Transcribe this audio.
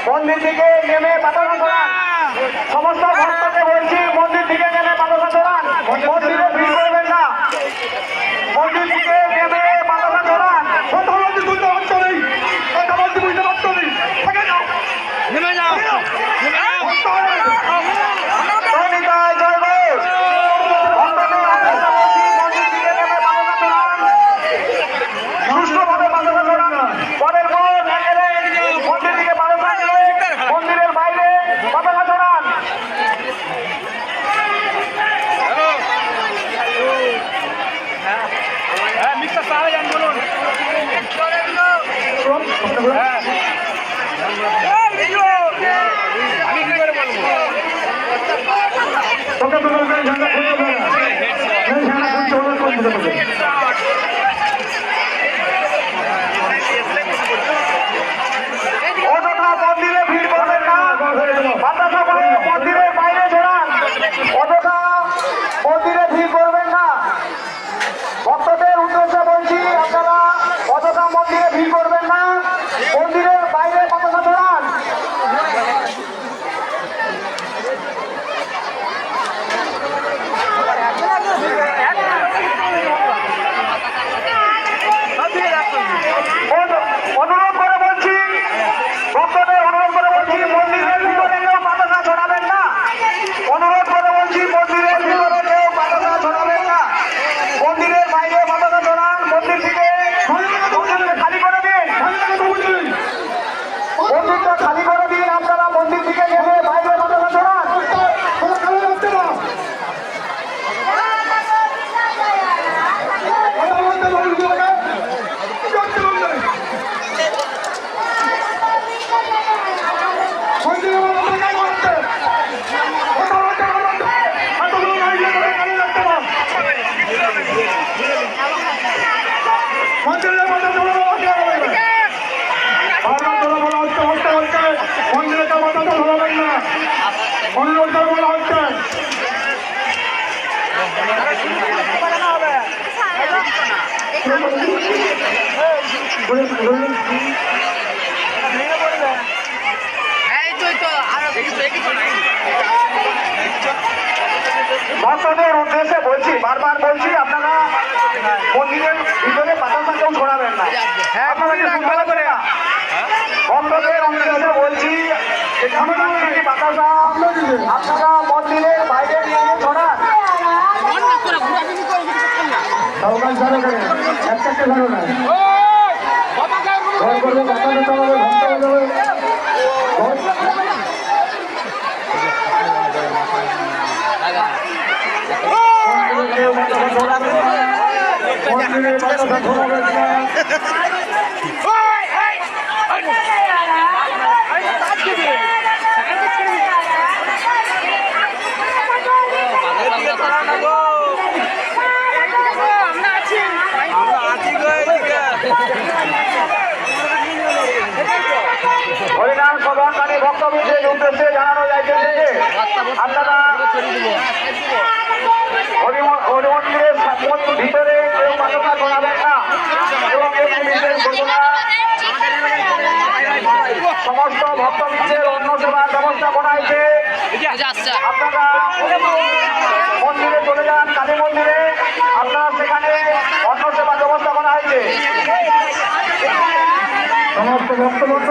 মন্দির থেকে নেমে পতাকা ছড়ান। সমস্ত ভক্তকে বলছি মন্দির থেকে নেমে পতাকা ছড়ান, মন্দিরে ভিড় করবেন না। মন্দির থেকে নেমে পতাকা ছড়ান। কথা বলতে বুঝতে পারছো নেই, কথা বলতে বুঝতে পারছো নেই, থেকে যাও, নেমে যাও, নেমে যাও। জয় জয় ঘোষ। ভক্তদের উদ্দেশ্যে বলছি মন্দির থেকে নেমে পতাকা ছড়ান, সুষ্ঠুভাবে পতাকা ছড়ান। পরের পর মন্দির থেকে পতাকা ছড়িয়ে মন্দিরের বাইরে পতাকা ছড়ান। হ্যাঁ, মিস্টার সাহেব বলুন। হ্যাঁ, আমি কি করে বলবো? তোকে তো বলবে ঝান্ডা খুলতে হবে না, এই ঝান্ডা খুলতে হলে কোন দিতে হবে? অযথা মন্দিরে ভিড় করবেন না, পতাকা মন্দিরের বাইরে ছড়ান। অযথা মন্দিরে ভিড় করবেন না। ভক্তদের উদ্দেশ্যে বলছি আপনারা অযথা মন্দিরে ভিড় করবেন না, মন্দিরের বাইরে পতাকা ছড়ান। অনুরোধ করে বলছি, ভক্তদের অনুরোধ করে বলছি মন্দিরের ভিতরে কেউ পতাকা ছড়াবেন না। অনুরোধ করে বলছি মন্দিরের ভিতরে কেউ পতাকা ছড়াবেন না, মন্দিরের বাইরে পতাকা ছড়ান। মন্দির থেকে খালি করে দিন, মন্দিরটা খালি করে দিন। আপনারা মন্দির থেকে নেমে বাইরে পতাকা ছড়ান। তোমরা কালো রাখতে না, কথা বলতে বলবি ওকে, করতে বলবে মন্দিরে বলো টাকা করতে, কথা বলতে বলতে এতগুলো গাড়ি করে কালো রাখতে না, মন্দিরে কথা বলো ওকে বলবে, বারবার তোরা বলা হচ্ছে হচ্ছে হচ্ছে মন্দিরে তো কথা তো ধরবেন না, অনুরোধ করে বলা হচ্ছে। ভক্তদের উদ্দেশ্যে বলছি, বারবার বলছি আপনারা মন্দিরের ভিতরে পতাকা কেউ ছড়াবেন না। আপনারা কি শুনতে পাচ্ছেন না? ভক্তদের উদ্দেশ্যে বলছি পতাকা আপনারা মন্দিরের বাইরে নিয়ে ছড়ান। সবাই ধরো করে একটা ধরো না, ঘর করবে কথা দিতে হবে, ঘন্টা বাজাবে, মন্দিরে বাতাসা ধরাবেন না, হরিনাম সভাকারী ভক্তবৃন্দের উদ্দেশ্যে জানানো যাইতে যে আপনারা হরিমন্দিরের ভিতরে কেউ পতাকা ছড়াবেন না এবং একটি বিশেষ ঘোষণা, সমস্ত ভক্তবৃন্দের অন্য সেবার ব্যবস্থা করা হয়েছে। আপনারা মন্দিরে চলে যান, কালী মন্দিরে আপনারা সেখানে অন্য সেবার ব্যবস্থা করা হয়েছে। সমস্ত ভক্তবৃন্দ